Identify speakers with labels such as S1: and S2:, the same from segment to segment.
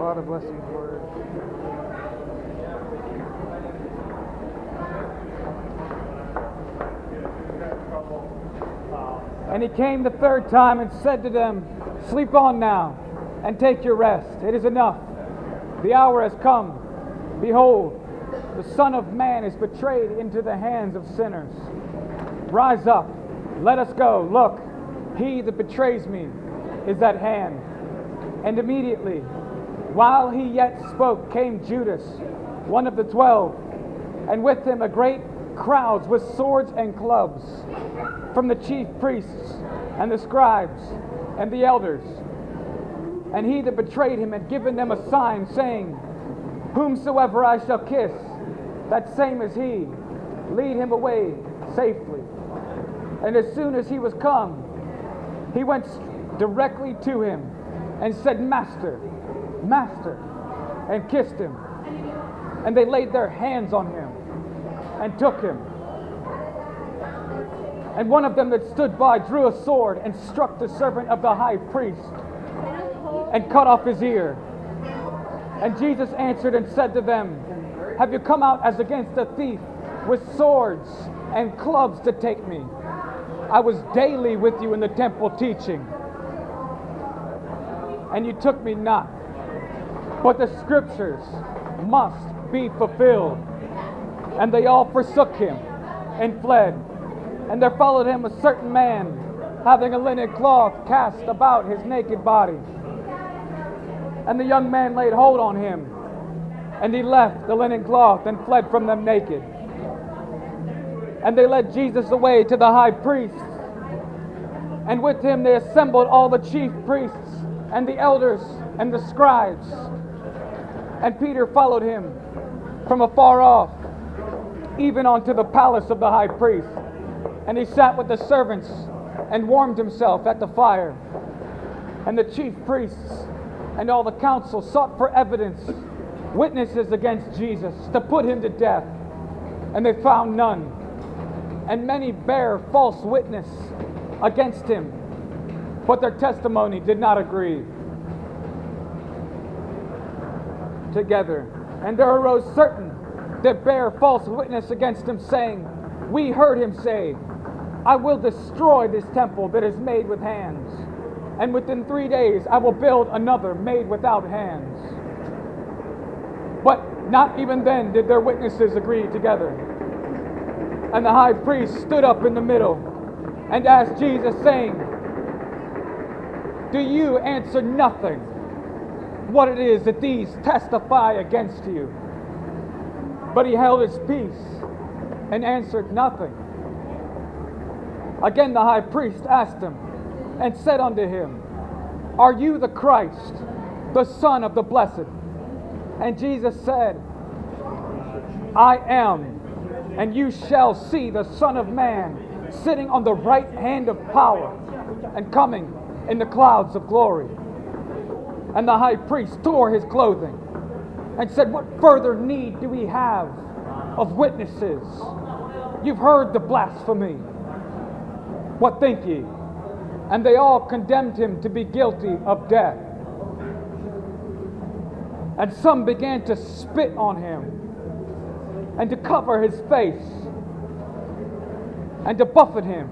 S1: Father, bless these words. And he came the third time and said to them, "Sleep on now, and take your rest. It is enough. The hour has come. Behold, the Son of Man is betrayed into the hands of sinners. Rise up, let us go. Look, he that betrays me is at hand." And immediately, while he yet spoke, came Judas, one of the 12, and with him a great crowds with swords and clubs, from the chief priests and the scribes and the elders. And he that betrayed him had given them a sign, saying, "Whomsoever I shall kiss, that same is he. Lead him away safely." And as soon as he was come, he went directly to him and said, "Master, Master," and kissed him. And they laid their hands on him and took him. And one of them that stood by drew a sword and struck the servant of the high priest and cut off his ear. And Jesus answered and said to them, "Have you come out as against a thief with swords and clubs to take me? I was daily with you in the temple teaching, and you took me not. But the scriptures must be fulfilled." And they all forsook him and fled. And there followed him a certain man, having a linen cloth cast about his naked body. And the young man laid hold on him, and he left the linen cloth and fled from them naked. And they led Jesus away to the high priest, and with him they assembled all the chief priests and the elders and the scribes. And Peter followed him from afar off, even unto the palace of the high priest. And he sat with the servants and warmed himself at the fire. And the chief priests and all the council sought for evidence, witnesses against Jesus, to put him to death. And they found none. And many bare false witness against him, but their testimony did not agree together. And there arose certain that bare false witness against him, saying, "We heard him say, I will destroy this temple that is made with hands, and within 3 days I will build another made without hands." But not even then did their witnesses agree together. And the high priest stood up in the middle and asked Jesus, saying, "Do you answer nothing what it is that these testify against you?" But he held his peace and answered nothing. Again the high priest asked him and said unto him, "Are you the Christ, the Son of the Blessed?" And Jesus said, "I am, and you shall see the Son of Man sitting on the right hand of power and coming in the clouds of glory." And the high priest tore his clothing and said, "What further need do we have of witnesses? You've heard the blasphemy. What think ye?" And they all condemned him to be guilty of death. And some began to spit on him, and to cover his face, and to buffet him,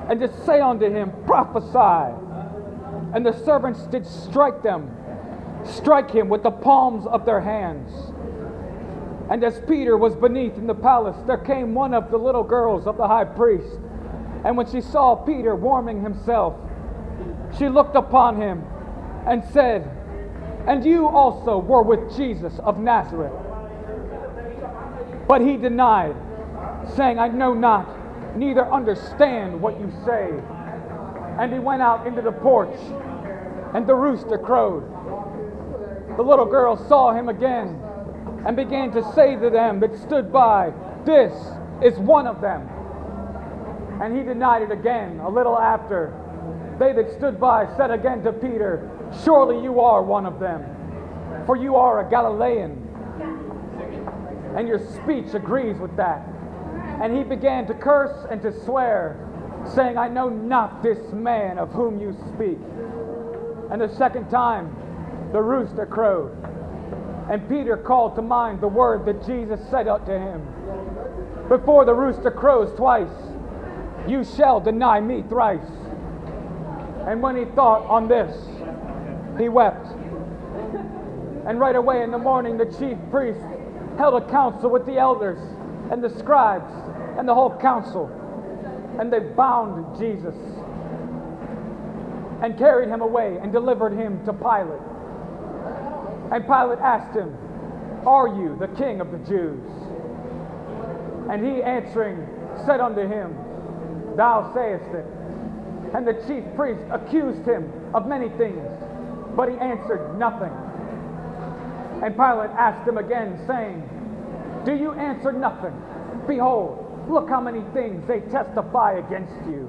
S1: and to say unto him, "Prophesy." And the servants did strike him with the palms of their hands. And as Peter was beneath in the palace, there came one of the little girls of the high priest. And when she saw Peter warming himself, she looked upon him and said, "And you also were with Jesus of Nazareth." But he denied, saying, "I know not, neither understand what you say." And he went out into the porch, and the rooster crowed. The little girl saw him again, and began to say to them that stood by, "This is one of them." And he denied it again a little after. They that stood by said again to Peter, "Surely you are one of them, for you are a Galilean, and your speech agrees with that." And he began to curse and to swear, saying, "I know not this man of whom you speak." And the second time the rooster crowed. And Peter called to mind the word that Jesus said unto him, before the rooster crows twice, you shall deny me thrice. And when he thought on this, he wept. And right away in the morning the chief priest held a council with the elders and the scribes and the whole council. And they bound Jesus and carried him away and delivered him to Pilate. And Pilate asked him, are you the king of the Jews? And he answering said unto him, thou sayest it. And the chief priest accused him of many things, but he answered nothing. And Pilate asked him again, saying, do you answer nothing? Behold, look how many things they testify against you.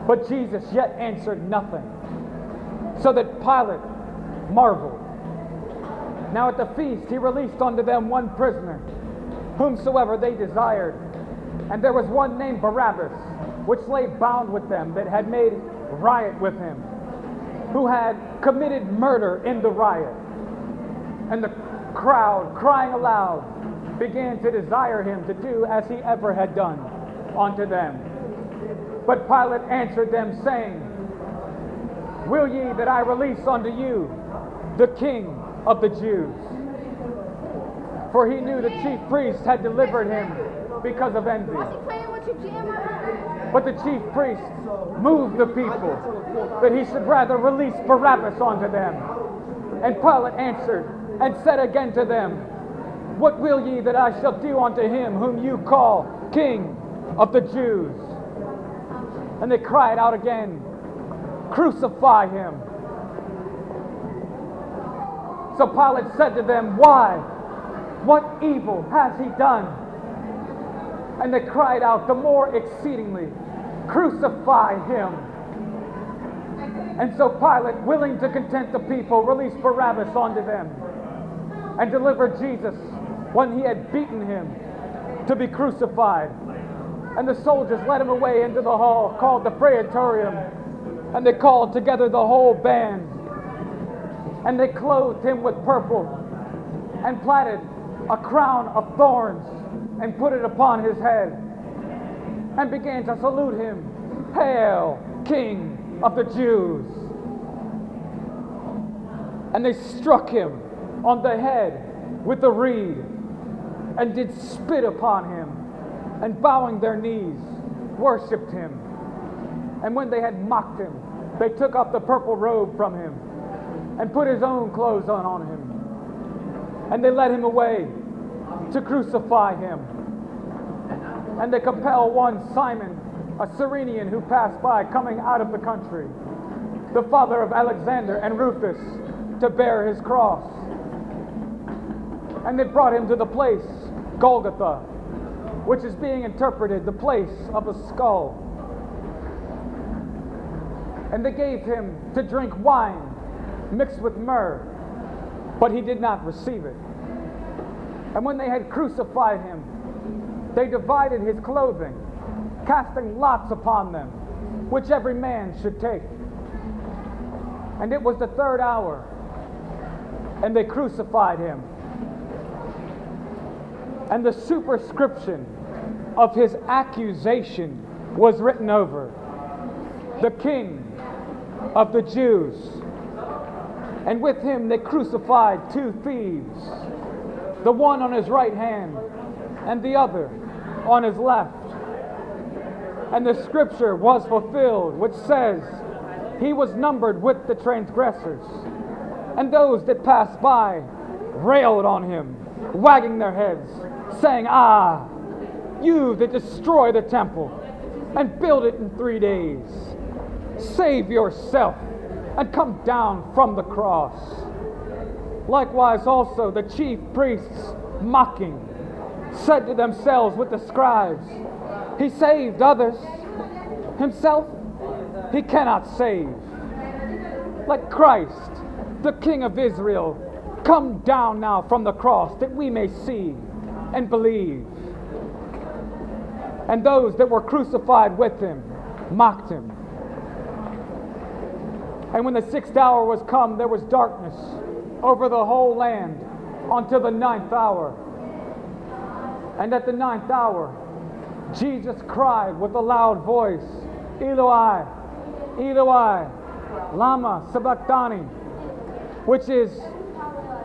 S1: But Jesus yet answered nothing, so that Pilate marveled. Now at the feast he released unto them one prisoner, whomsoever they desired. And there was one named Barabbas, which lay bound with them that had made riot with him, who had committed murder in the riot. And the crowd, crying aloud, began to desire him to do as he ever had done unto them. But Pilate answered them, saying, will ye that I release unto you the King of the Jews? For he knew the chief priests had delivered him because of envy. But the chief priests moved the people that he should rather release Barabbas unto them. And Pilate answered and said again to them, what will ye that I shall do unto him whom you call King of the Jews? And they cried out again, crucify him. So Pilate said to them, why? What evil has he done? And they cried out the more exceedingly, crucify him. And so Pilate, willing to content the people, released Barabbas unto them and delivered Jesus when he had beaten him to be crucified. And the soldiers led him away into the hall called the Praetorium, and they called together the whole band. And they clothed him with purple and platted a crown of thorns and put it upon his head and began to salute him, hail, King of the Jews. And they struck him on the head with a reed and did spit upon him, and bowing their knees worshipped him. And when they had mocked him, they took up the purple robe from him and put his own clothes on him. And they led him away to crucify him. And they compel one Simon, a Cyrenian who passed by coming out of the country, the father of Alexander and Rufus, to bear his cross. And they brought him to the place Golgotha, which is being interpreted the place of a skull. And they gave him to drink wine mixed with myrrh, but he did not receive it. And when they had crucified him, they divided his clothing, casting lots upon them, which every man should take. And it was the third hour, and they crucified him. And the superscription of his accusation was written over, the King of the Jews. And with him they crucified two thieves, the one on his right hand and the other on his left. And the scripture was fulfilled, which says, he was numbered with the transgressors. And those that passed by railed on him, wagging their heads, saying, ah, you that destroy the temple and build it in 3 days, save yourself and come down from the cross. Likewise also the chief priests, mocking, said to themselves with the scribes, he saved others, himself he cannot save. Let Christ, the King of Israel, come down now from the cross, that we may see and believe. And those that were crucified with him mocked him. And when the 6th hour was come, there was darkness over the whole land until the 9th hour. And at the 9th hour, Jesus cried with a loud voice, Eloi, Eloi, lama sabachthani, which is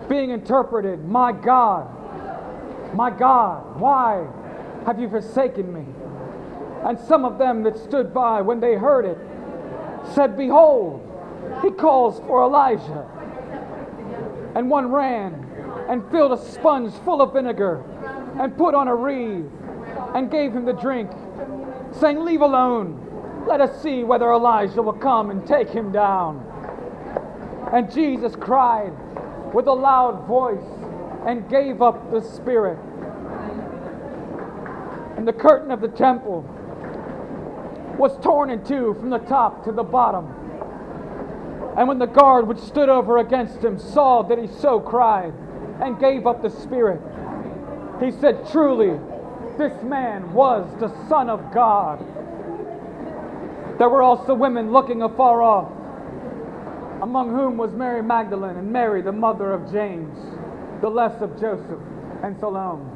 S1: being interpreted, my God, why have you forsaken me? And some of them that stood by, when they heard it, said, behold, he calls for Elijah. And one ran and filled a sponge full of vinegar and put on a reed and gave him the drink, saying, leave alone, let us see whether Elijah will come and take him down. And Jesus cried with a loud voice and gave up the spirit. And the curtain of the temple was torn in two from the top to the bottom. And when the guard which stood over against him saw that he so cried and gave up the spirit, he said, truly, this man was the Son of God. There were also women looking afar off, among whom was Mary Magdalene and Mary, the mother of James, the less of Joseph, and Salome.